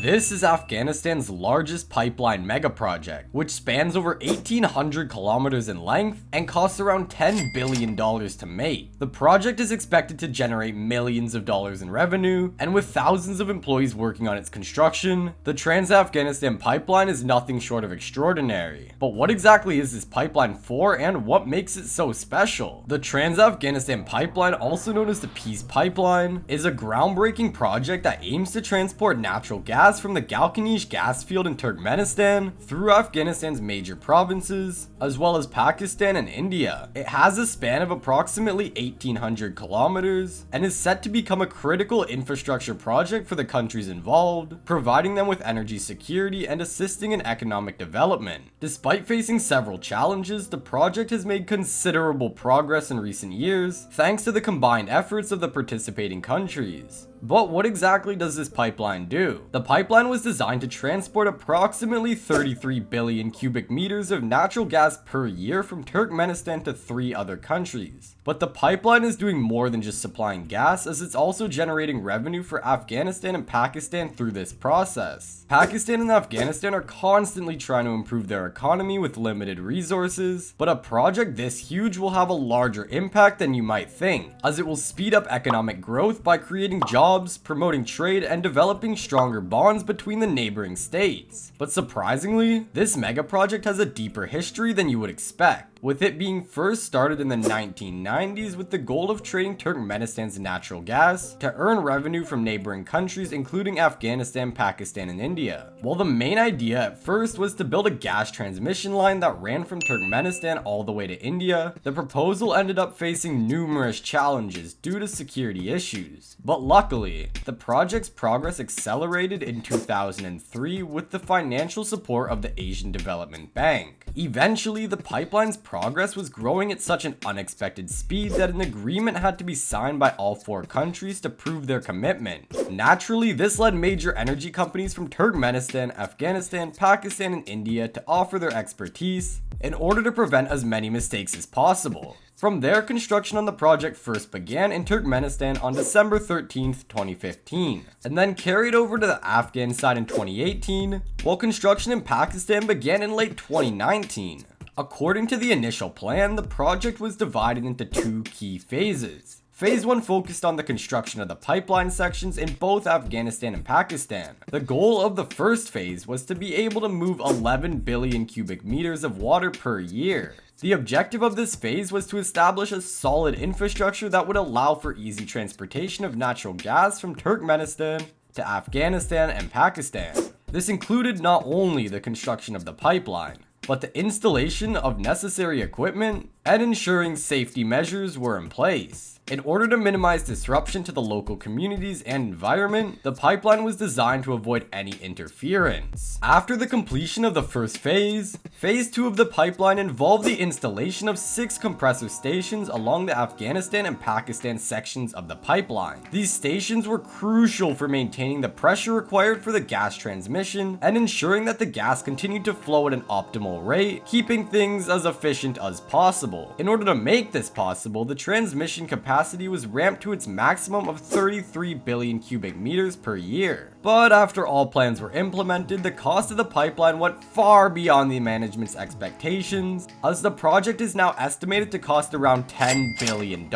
This is Afghanistan's largest pipeline mega project, which spans over 1,800 kilometers in length and costs around $10 billion to make. The project is expected to generate millions of dollars in revenue, and with thousands of employees working on its construction, the Trans-Afghanistan pipeline is nothing short of extraordinary. But what exactly is this pipeline for, and what makes it so special? The Trans-Afghanistan pipeline, also known as the Peace Pipeline, is a groundbreaking project that aims to transport natural gas from the Galkanish gas field in Turkmenistan through Afghanistan's major provinces, as well as Pakistan and India. It has a span of approximately 1,800 kilometers and is set to become a critical infrastructure project for the countries involved, providing them with energy security and assisting in economic development. Despite facing several challenges, the project has made considerable progress in recent years, thanks to the combined efforts of the participating countries. But what exactly does this pipeline do? The pipeline was designed to transport approximately 33 billion cubic meters of natural gas per year from Turkmenistan to 3 other countries. But the pipeline is doing more than just supplying gas, as it's also generating revenue for Afghanistan and Pakistan through this process. Pakistan and Afghanistan are constantly trying to improve their economy with limited resources, but a project this huge will have a larger impact than you might think, as it will speed up economic growth by creating jobs, promoting trade, and developing stronger bonds between the neighboring states. But surprisingly, this mega project has a deeper history than you would expect, with it being first started in the 1990s with the goal of trading Turkmenistan's natural gas to earn revenue from neighboring countries including Afghanistan, Pakistan, and India. While the main idea at first was to build a gas transmission line that ran from Turkmenistan all the way to India, the proposal ended up facing numerous challenges due to security issues. But luckily, the project's progress accelerated in 2003 with the financial support of the Asian Development Bank. Eventually, the pipeline's progress was growing at such an unexpected speed that an agreement had to be signed by all 4 countries to prove their commitment. Naturally, this led major energy companies from Turkmenistan, Afghanistan, Pakistan, and India to offer their expertise in order to prevent as many mistakes as possible. From there, construction on the project first began in Turkmenistan on December 13th, 2015, and then carried over to the Afghan side in 2018, while construction in Pakistan began in late 2019. According to the initial plan, the project was divided into 2 key phases. Phase 1 focused on the construction of the pipeline sections in both Afghanistan and Pakistan. The goal of the first phase was to be able to move 11 billion cubic meters of water per year. The objective of this phase was to establish a solid infrastructure that would allow for easy transportation of natural gas from Turkmenistan to Afghanistan and Pakistan. This included not only the construction of the pipeline, but the installation of necessary equipment and ensuring safety measures were in place. In order to minimize disruption to the local communities and environment, the pipeline was designed to avoid any interference. After the completion of the first phase, phase 2 of the pipeline involved the installation of 6 compressor stations along the Afghanistan and Pakistan sections of the pipeline. These stations were crucial for maintaining the pressure required for the gas transmission and ensuring that the gas continued to flow at an optimal rate, keeping things as efficient as possible. In order to make this possible, the transmission capacity was ramped to its maximum of 33 billion cubic meters per year. But after all plans were implemented, the cost of the pipeline went far beyond the management's expectations, as the project is now estimated to cost around $10 billion.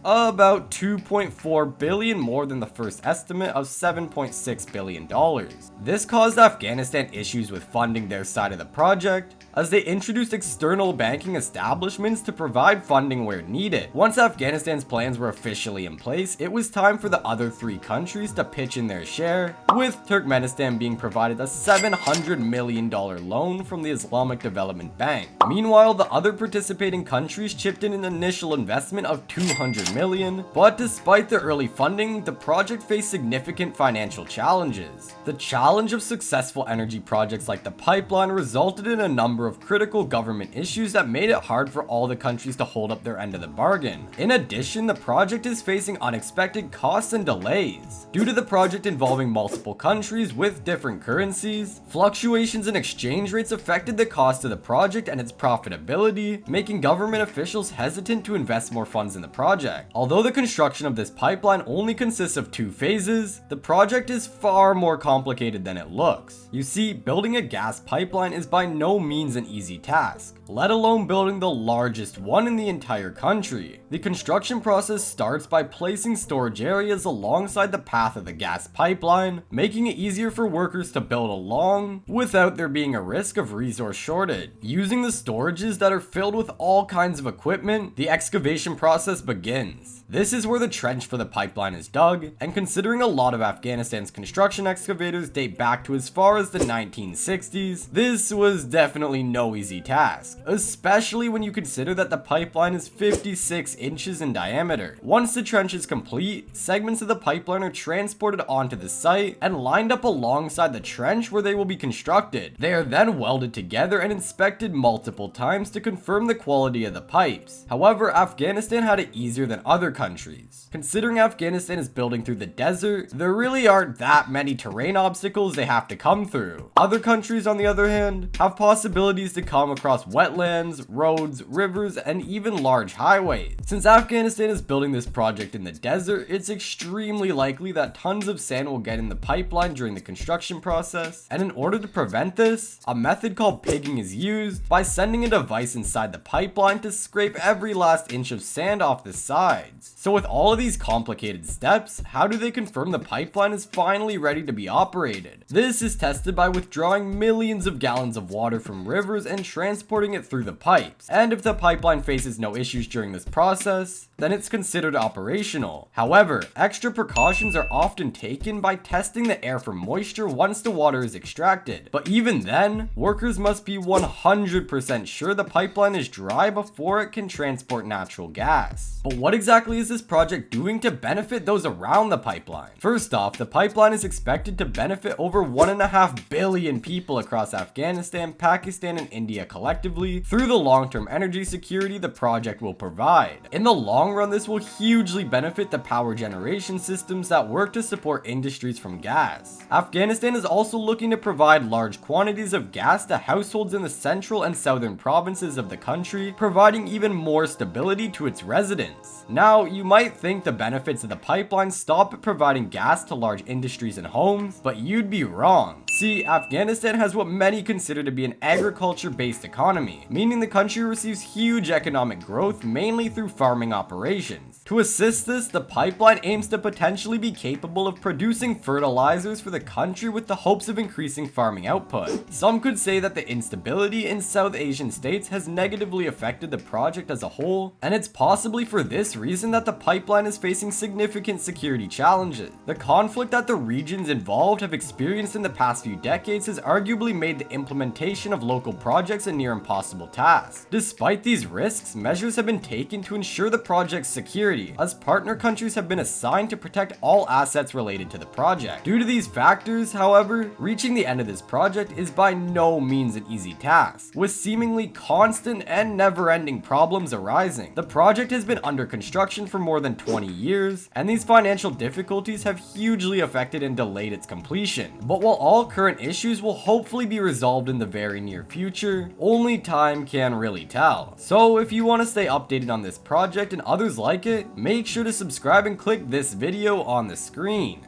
About 2.4 billion more than the first estimate of $7.6 billion. This caused Afghanistan issues with funding their side of the project, as they introduced external banking establishments to provide funding where needed. Once Afghanistan's plans were officially in place, it was time for the other 3 countries to pitch in their share, with Turkmenistan being provided a $700 million loan from the Islamic Development Bank. Meanwhile, the other participating countries chipped in an initial investment of $200 million, but despite the early funding, the project faced significant financial challenges. The challenge of successful energy projects like the pipeline resulted in a number of critical government issues that made it hard for all the countries to hold up their end of the bargain. In addition, the project is facing unexpected costs and delays. Due to the project involving multiple countries with different currencies, fluctuations in exchange rates affected the cost of the project and its profitability, making government officials hesitant to invest more funds in the project. Although the construction of this pipeline only consists of 2 phases, the project is far more complicated than it looks. You see, building a gas pipeline is by no means an easy task, let alone building the largest one in the entire country. The construction process starts by placing storage areas alongside the path of the gas pipeline, making it easier for workers to build along without there being a risk of resource shortage. Using the storages that are filled with all kinds of equipment, the excavation process begins. This is where the trench for the pipeline is dug, and considering a lot of Afghanistan's construction excavators date back to as far as the 1960s, this was definitely no easy task, especially when you consider that the pipeline is 56 inches in diameter. Once the trench is complete, segments of the pipeline are transported onto the site and lined up alongside the trench where they will be constructed. They are then welded together and inspected multiple times to confirm the quality of the pipes. However, Afghanistan had it easier than other countries. Considering Afghanistan is building through the desert, there really aren't that many terrain obstacles they have to come through. Other countries, on the other hand, have possibilities to come across wetlands, roads, rivers, and even large highways. Since Afghanistan is building this project in the desert, it's extremely likely that tons of sand will get in the pipeline during the construction process, and in order to prevent this, a method called pigging is used by sending a device inside the pipeline to scrape every last inch of sand off the sides. So with all of these complicated steps, how do they confirm the pipeline is finally ready to be operated? This is tested by withdrawing millions of gallons of water from rivers and transporting it through the pipes. And if the pipeline faces no issues during this process, then it's considered operational. However, extra precautions are often taken by testing the air for moisture once the water is extracted. But even then, workers must be 100% sure the pipeline is dry before it can transport natural gas. But what exactly is this project doing to benefit those around the pipeline? First off, the pipeline is expected to benefit over 1.5 billion people across Afghanistan, Pakistan, and India collectively through the long-term energy security the project will provide. In the long run, this will hugely benefit the power generation systems that work to support industries from gas. Afghanistan is also looking to provide large quantities of gas to households in the central and southern provinces of the country, providing even more stability to its residents. Now, you might think the benefits of the pipeline stop at providing gas to large industries and homes, but you'd be wrong. See, Afghanistan has what many consider to be an agriculture-based economy, meaning the country receives huge economic growth mainly through farming operations. To assist this, the pipeline aims to potentially be capable of producing fertilizers for the country with the hopes of increasing farming output. Some could say that the instability in South Asian states has negatively affected the project as a whole, and it's possibly for this reason that the pipeline is facing significant security challenges. The conflict that the regions involved have experienced in the past few decades has arguably made the implementation of local projects a near impossible task. Despite these risks, measures have been taken to ensure the project's security, as partner countries have been assigned to protect all assets related to the project. Due to these factors, however, reaching the end of this project is by no means an easy task, with seemingly constant and never-ending problems arising. The project has been under construction for more than 20 years, and these financial difficulties have hugely affected and delayed its completion. But while all current issues will hopefully be resolved in the very near future, only time can really tell. So if you want to stay updated on this project and others like it, make sure to subscribe and click this video on the screen.